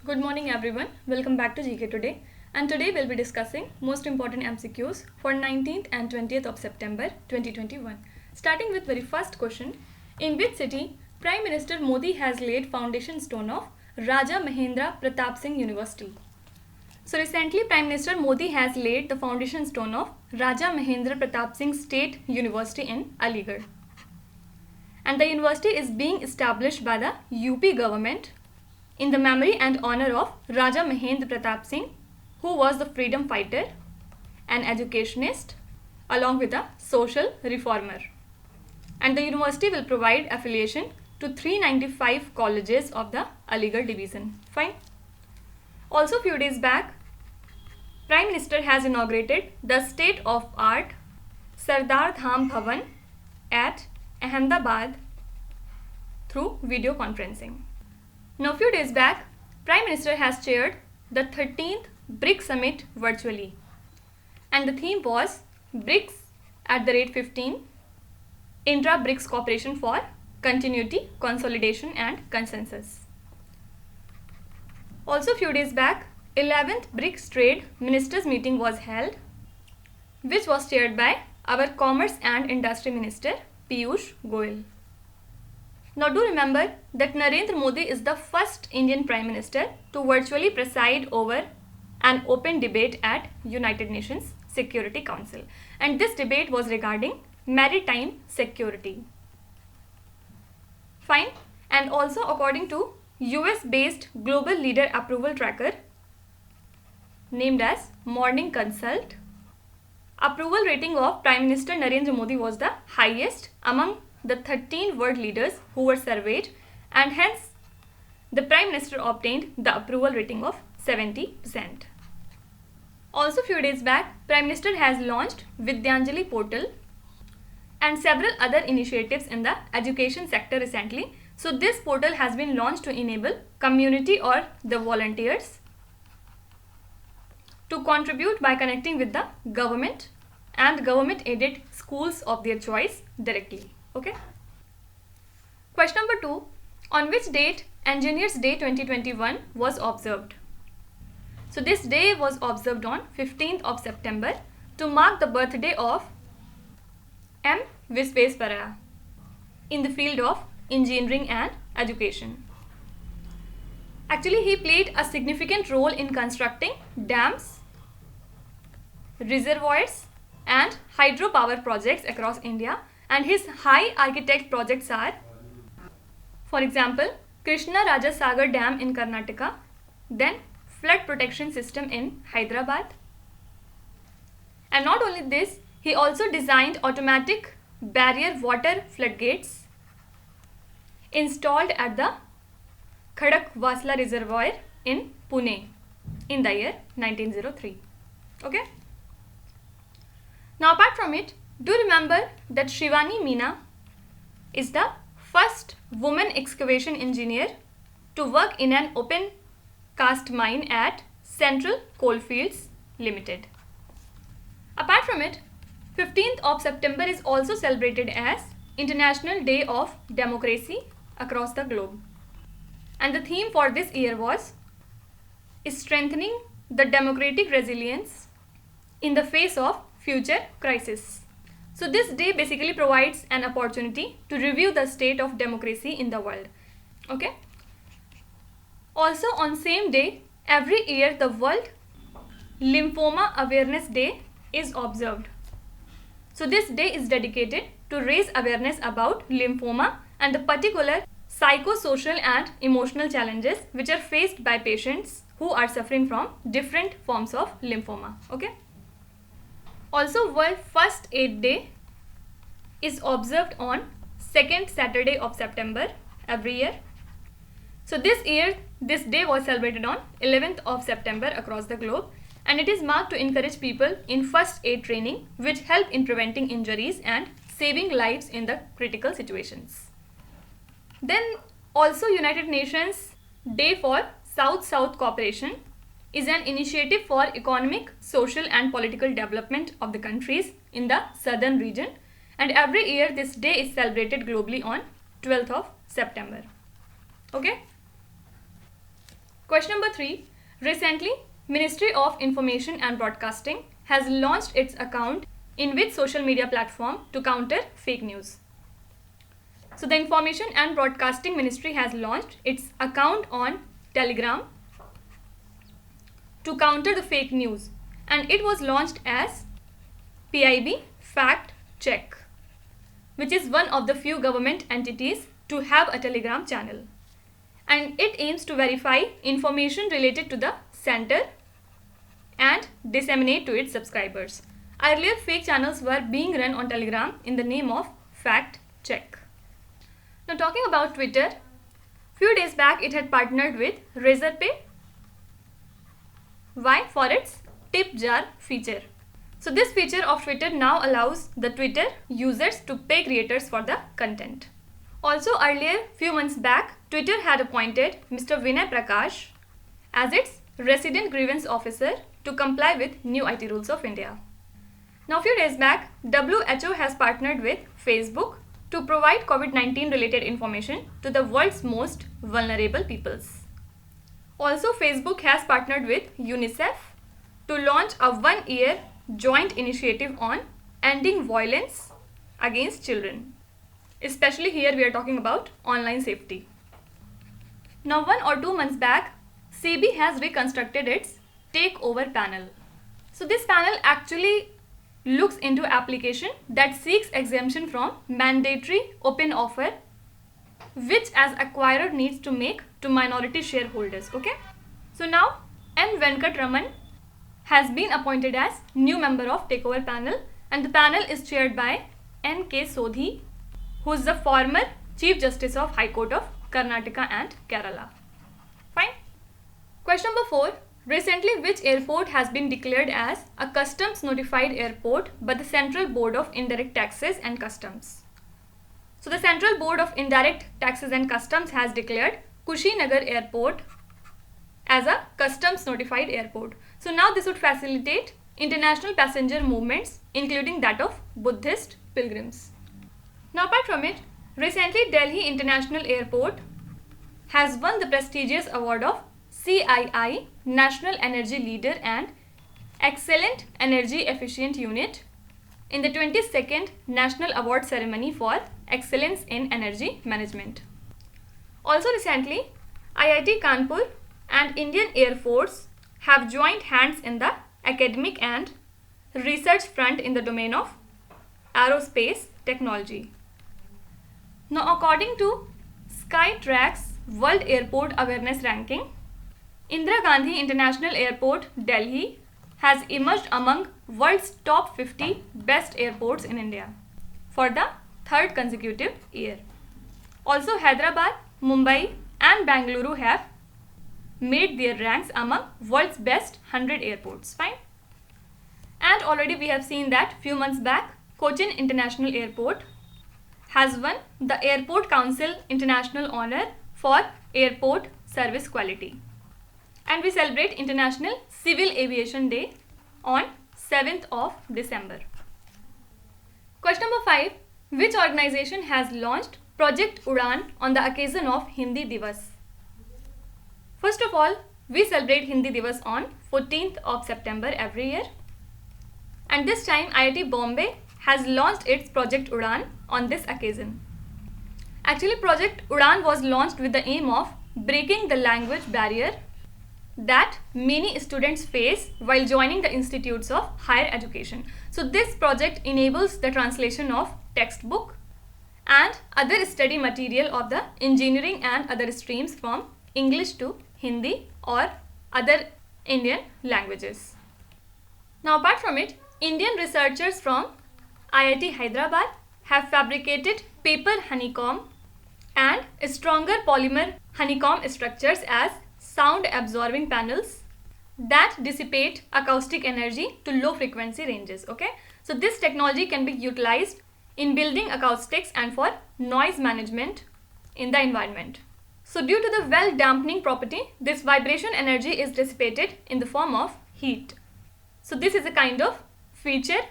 Good morning everyone. Welcome back to GK Today. And today we'll be discussing most important MCQs for 19th and 20th of September 2021. Starting with very first question. In which city Prime Minister Modi has laid foundation stone of Raja Mahendra Pratap Singh University? So recently Prime Minister Modi has laid the foundation stone of Raja Mahendra Pratap Singh State University in Aligarh. And the university is being established by the UP government in the memory and honor of Raja Mahendra Pratap Singh, who was the freedom fighter, an educationist, along with a social reformer. And the university will provide affiliation to 395 colleges of the Aligarh division. Fine. Also, few days back, Prime Minister has inaugurated the state-of-art Sardar Dham Bhavan at Ahmedabad through video conferencing. Now, few days back, Prime Minister has chaired the 13th BRICS Summit virtually. And the theme was BRICS at the rate 15, Intra-BRICS Cooperation for Continuity, Consolidation and Consensus. Also, few days back, 11th BRICS Trade Ministers meeting was held, which was chaired by our Commerce and Industry Minister, Piyush Goyal. Now do remember that Narendra Modi is the first Indian Prime Minister to virtually preside over an open debate at United Nations Security Council. And this debate was regarding maritime security. Fine. And also according to US-based global leader approval tracker named as Morning Consult, approval rating of Prime Minister Narendra Modi was the highest among the 13 world leaders who were surveyed, and hence the Prime Minister obtained the approval rating of 70%. Also, few days back, Prime Minister has launched Vidyanjali portal and several other initiatives in the education sector recently. So this portal has been launched to enable community or the volunteers to contribute by connecting with the government and government aided schools of their choice directly. Okay. Question number 2. On which date Engineers Day 2021 was observed? So this day was observed on 15th of September to mark the birthday of M. Visvesvaraya in the field of engineering and education. Actually, he played a significant role in constructing dams, reservoirs and hydropower projects across India. And his high architect projects are, for example, Krishna Raja Sagar Dam in Karnataka, then flood protection system in Hyderabad. And not only this, he also designed automatic barrier water floodgates installed at the Khadakwasla Reservoir in Pune in the year 1903. Okay. Now, apart from it, do remember that Shivani Meena is the first woman excavation engineer to work in an open cast mine at Central Coalfields Limited. Apart from it, 15th of September is also celebrated as International Day of Democracy across the globe. And the theme for this year was strengthening the democratic resilience in the face of future crisis. So this day basically provides an opportunity to review the state of democracy in the world. Okay. Also on same day, every year the World Lymphoma Awareness Day is observed. So this day is dedicated to raise awareness about lymphoma and the particular psychosocial and emotional challenges which are faced by patients who are suffering from different forms of lymphoma. Okay. Also, World First Aid Day is observed on 2nd Saturday of September every year. So this year, this day was celebrated on 11th of September across the globe, and it is marked to encourage people in first aid training which help in preventing injuries and saving lives in the critical situations. Then also United Nations Day for South-South Cooperation is an initiative for economic, social and political development of the countries in the southern region, and every year this day is celebrated globally on 12th of September. Okay. Question number 3. Recently, Ministry of Information and Broadcasting has launched its account in which social media platform to counter fake news? So the Information and Broadcasting Ministry has launched its account on Telegram to counter the fake news, and it was launched as PIB Fact Check, which is one of the few government entities to have a Telegram channel, and it aims to verify information related to the center and disseminate to its subscribers. Earlier, fake channels were being run on Telegram in the name of Fact Check. Now talking about Twitter, few days back it had partnered with Razorpay. Why? For its tip jar feature. So this feature of Twitter now allows the Twitter users to pay creators for the content. Also earlier, few months back, Twitter had appointed Mr. Vinay Prakash as its resident grievance officer to comply with new IT rules of India. Now few days back, WHO has partnered with Facebook to provide COVID-19 related information to the world's most vulnerable peoples. Also, Facebook has partnered with UNICEF to launch a 1-year joint initiative on ending violence against children. Especially here we are talking about online safety. Now 1 or 2 months back, SEBI has reconstructed its takeover panel. So this panel actually looks into application that seeks exemption from mandatory open offer which as acquirer needs to make to minority shareholders. Okay. So now N. Venkatraman has been appointed as new member of takeover panel, and the panel is chaired by N.K. Sodhi, who is the former Chief Justice of High Court of Karnataka and Kerala. Fine. Question number 4. Recently, which airport has been declared as a customs notified airport by the Central Board of Indirect Taxes and Customs? So the Central Board of Indirect Taxes and Customs has declared Kushinagar Airport as a customs notified airport. So now this would facilitate international passenger movements, including that of Buddhist pilgrims. Now apart from it, recently Delhi International Airport has won the prestigious award of CII National Energy Leader and Excellent Energy Efficient Unit in the 22nd National Award Ceremony for Excellence in Energy Management. Also recently, IIT Kanpur and Indian Air Force have joined hands in the academic and research front in the domain of aerospace technology. Now according to Skytrax World Airport Awareness Ranking, Indira Gandhi International Airport, Delhi has emerged among world's top 50 best airports in India for the 3rd consecutive year. Also, Hyderabad, Mumbai and Bangalore have made their ranks among world's best 100 airports. Fine. And already we have seen that few months back, Cochin International Airport has won the Airport Council International Honor for Airport Service Quality. And we celebrate International Civil Aviation Day on 7th of December. Question number 5. Which organization has launched Project Udaan on the occasion of Hindi Diwas? First of all, we celebrate Hindi Diwas on 14th of September every year. And this time IIT Bombay has launched its Project Udaan on this occasion. Actually, Project Udaan was launched with the aim of breaking the language barrier that many students face while joining the institutes of higher education. So this project enables the translation of textbook and other study material of the engineering and other streams from English to Hindi or other Indian languages. Now apart from it, Indian researchers from IIT Hyderabad have fabricated paper honeycomb and stronger polymer honeycomb structures as sound absorbing panels that dissipate acoustic energy to low frequency ranges. Okay, so this technology can be utilized in building acoustics and for noise management in the environment. So due to the well dampening property, this vibration energy is dissipated in the form of heat. So this is a kind of feature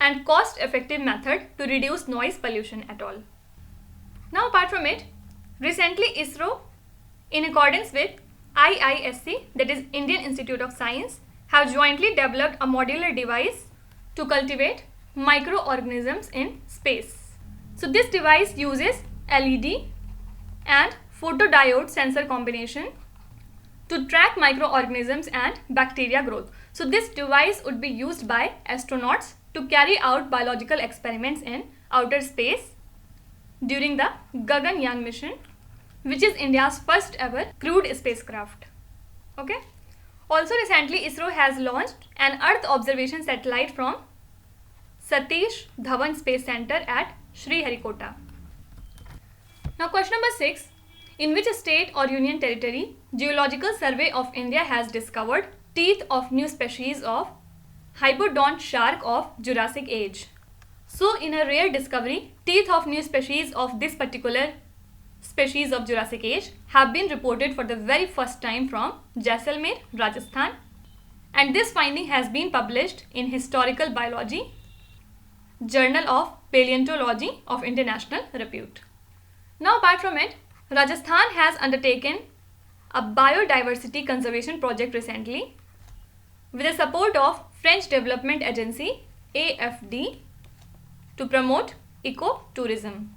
and cost effective method to reduce noise pollution at all. Now apart from it, recently ISRO, in accordance with IISC, that is Indian Institute of Science, have jointly developed a modular device to cultivate microorganisms in space. So this device uses LED and photodiode sensor combination to track microorganisms and bacteria growth. So this device would be used by astronauts to carry out biological experiments in outer space during the Gaganyaan mission, which is India's first ever crewed spacecraft. Okay. Also recently ISRO has launched an Earth observation satellite from Satish Dhawan Space Center at Sriharikota. Now question number 6. In which state or union territory Geological Survey of India has discovered teeth of new species of hybodontshark of Jurassic age? So in a rare discovery, teeth of new species of this particular species of Jurassic age have been reported for the very first time from Jaisalmer, Rajasthan, and this finding has been published in Historical Biology, Journal of Paleontology of international repute. Now apart from it, Rajasthan has undertaken a biodiversity conservation project recently with the support of French Development Agency AFD to promote ecotourism.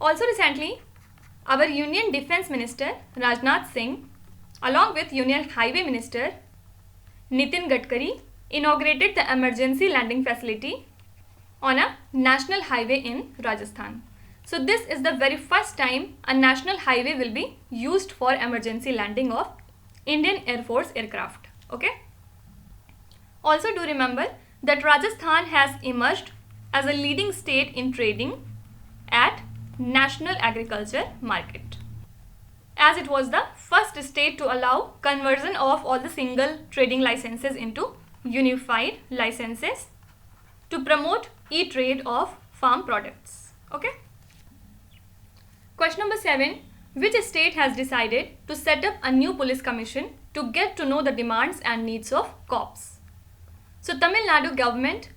Also recently, our Union Defence Minister Rajnath Singh along with Union Highway Minister Nitin Gadkari inaugurated the emergency landing facility on a national highway in Rajasthan. So this is the very first time a national highway will be used for emergency landing of Indian Air Force aircraft. Okay. Also do remember that Rajasthan has emerged as a leading state in trading at National Agriculture Market, as it was the first state to allow conversion of all the single trading licenses into unified licenses to promote e-trade of farm products. Okay. Question number 7. Which state has decided to set up a new police commission to get to know the demands and needs of cops? So Tamil Nadu government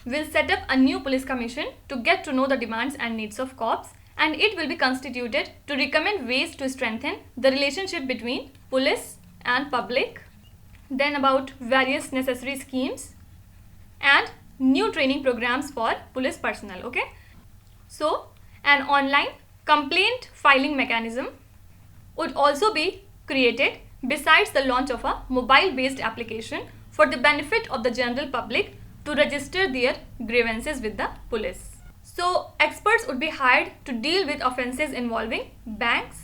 will set up a new police commission to get to know the demands and needs of cops, and it will be constituted to recommend ways to strengthen the relationship between police and public, then about various necessary schemes and new training programs for police personnel. Okay. So an online complaint filing mechanism would also be created besides the launch of a mobile based application for the benefit of the general public to register their grievances with the police. So experts would be hired to deal with offences involving banks,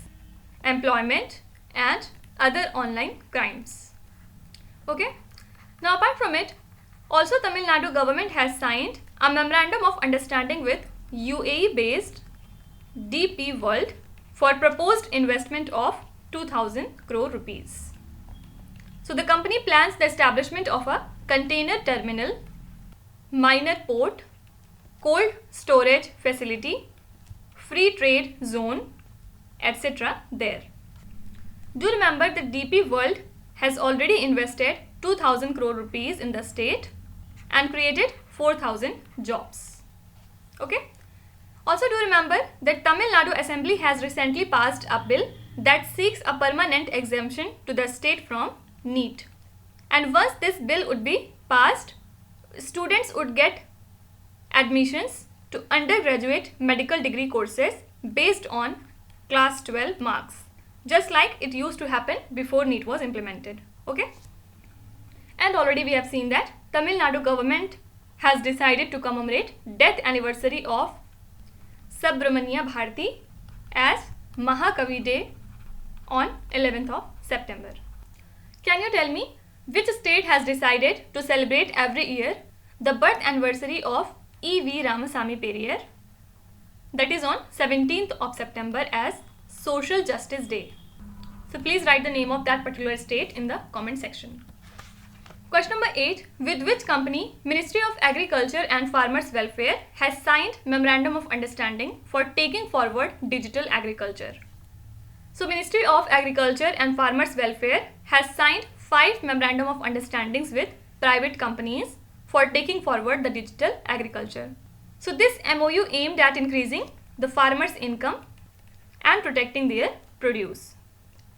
employment and other online crimes. Okay. Now apart from it, also Tamil Nadu government has signed a memorandum of understanding with UAE based DP World for proposed investment of 2000 crore rupees. So the company plans the establishment of a container terminal, minor port, cold storage facility, free trade zone, etc. there. Do remember that DP World has already invested 2000 crore rupees in the state and created 4000 jobs. Okay. Also do remember that Tamil Nadu Assembly has recently passed a bill that seeks a permanent exemption to the state from NEET. And once this bill would be passed, students would get admissions to undergraduate medical degree courses based on class 12 marks, just like it used to happen before NEET was implemented. Okay. And already we have seen that Tamil Nadu government has decided to commemorate death anniversary of Subramania Bharati as Mahakavi Day on 11th of September. Can you tell me which state has decided to celebrate every year the birth anniversary of E.V. Ramasamy Periyar, that is on 17th of September, as Social Justice Day? So please write the name of that particular state in the comment section. Question number 8. With which company Ministry of Agriculture and Farmers Welfare has signed Memorandum of Understanding for taking forward digital agriculture? So Ministry of Agriculture and Farmers Welfare has signed 5 Memorandum of Understandings with private companies for taking forward the digital agriculture. So this MOU aimed at increasing the farmers' income and protecting their produce.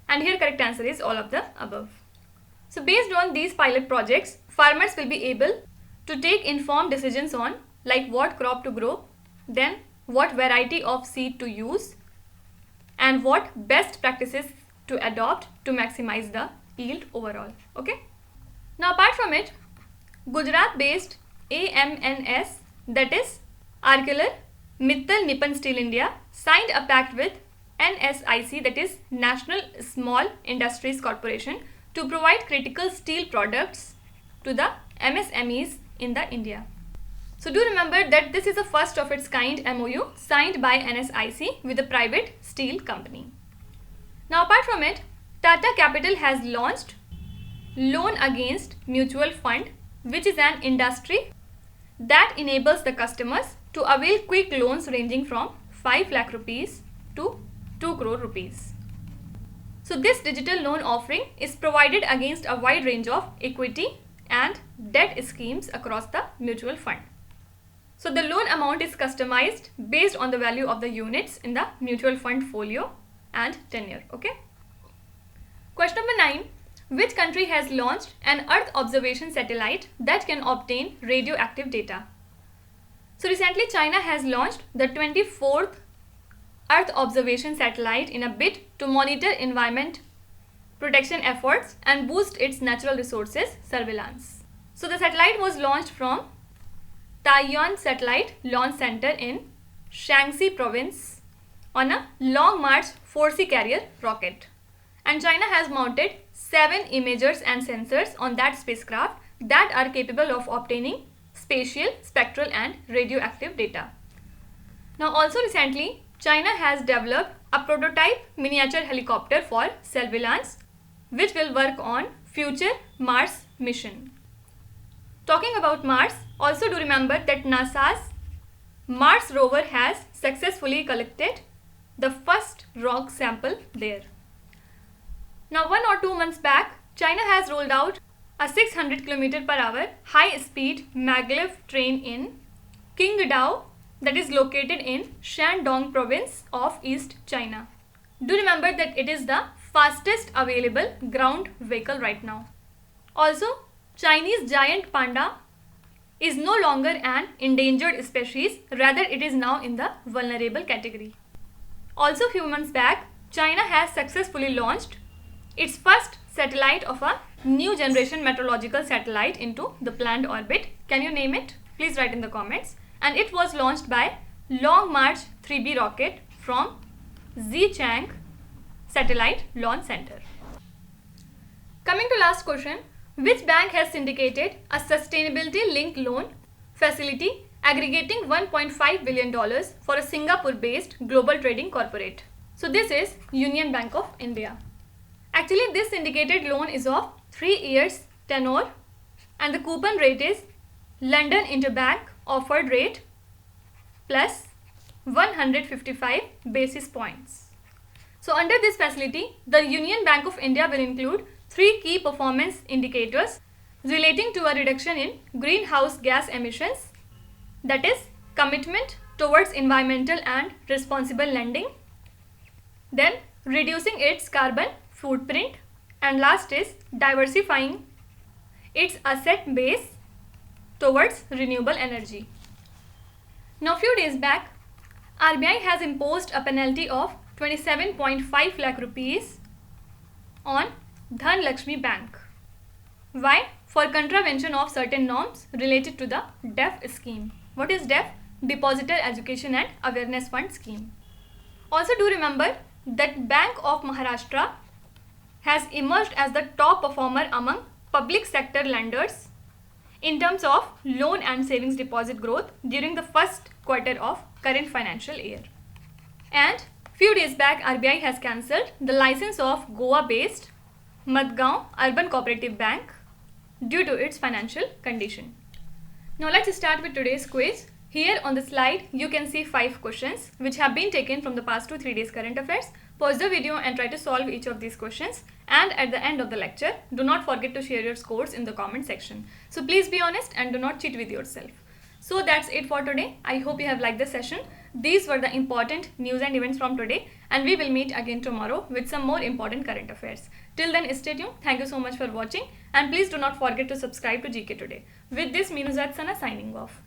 And here correct answer is all of the above. So based on these pilot projects, farmers will be able to take informed decisions on like what crop to grow, then what variety of seed to use, and what best practices to adopt to maximize the yield overall. Okay. Now apart from it, Gujarat based AMNS, that is Arcelor Mittal Nippon Steel India, signed a pact with NSIC, that is National Small Industries Corporation, to provide critical steel products to the MSMEs in the India. So do remember that this is the first of its kind MOU signed by NSIC with a private steel company. Now apart from it, Tata Capital has launched Loan Against Mutual Fund, which is an industry that enables the customers to avail quick loans ranging from 5 lakh rupees to 2 crore rupees. So this digital loan offering is provided against a wide range of equity and debt schemes across the mutual fund. So the loan amount is customized based on the value of the units in the mutual fund folio and tenure. Okay. Question number 9. Which country has launched an Earth observation satellite that can obtain radioactive data? So recently China has launched the 24th Earth observation satellite in a bid to monitor environment protection efforts and boost its natural resources surveillance. So the satellite was launched from Taiyuan Satellite Launch Center in Shaanxi province on a Long March 4C carrier rocket. And China has mounted 7 imagers and sensors on that spacecraft that are capable of obtaining spatial, spectral and radioactive data. Now also recently, China has developed a prototype miniature helicopter for surveillance which will work on future Mars mission. Talking about Mars, also do remember that NASA's Mars rover has successfully collected the first rock sample there. Now 1 or 2 months back, China has rolled out a 600 km per hour high-speed maglev train in Qingdao, that is located in Shandong province of East China. Do remember that it is the fastest available ground vehicle right now. Also, Chinese giant panda is no longer an endangered species, rather it is now in the vulnerable category. Also few months back, China has successfully launched its first satellite of a new generation meteorological satellite into the planned orbit. Can you name it? Please write in the comments. And it was launched by Long March 3B rocket from Xichang Satellite Launch Center. Coming to last question, which bank has syndicated a sustainability-linked loan facility aggregating $1.5 billion for a Singapore-based global trading corporate? So this is Union Bank of India. Actually, this syndicated loan is of 3 years tenure and the coupon rate is London Interbank offered rate plus 155 basis points. So under this facility, the Union Bank of India will include 3 key performance indicators relating to a reduction in greenhouse gas emissions, that is commitment towards environmental and responsible lending, then reducing its carbon footprint, and last is diversifying its asset base towards renewable energy. Now few days back, RBI has imposed a penalty of 27.5 lakh rupees on Dhanlaxmi Bank. Why? For contravention of certain norms related to the DEF scheme. What is DEF? Depositor Education and Awareness Fund scheme. Also do remember that Bank of Maharashtra has emerged as the top performer among public sector lenders in terms of loan and savings deposit growth during the first quarter of current financial year. And few days back, RBI has cancelled the license of Goa-based Madgaon Urban Cooperative Bank due to its financial condition. Now let's start with today's quiz. Here on the slide, you can see 5 questions which have been taken from the past 2-3 days current affairs. Pause the video and try to solve each of these questions. And at the end of the lecture, do not forget to share your scores in the comment section. So please be honest and do not cheat with yourself. So that's it for today. I hope you have liked the session. These were the important news and events from today, and we will meet again tomorrow with some more important current affairs. Till then, stay tuned. Thank you so much for watching, and please do not forget to subscribe to GK Today. With this, Meenuzat Sana signing off.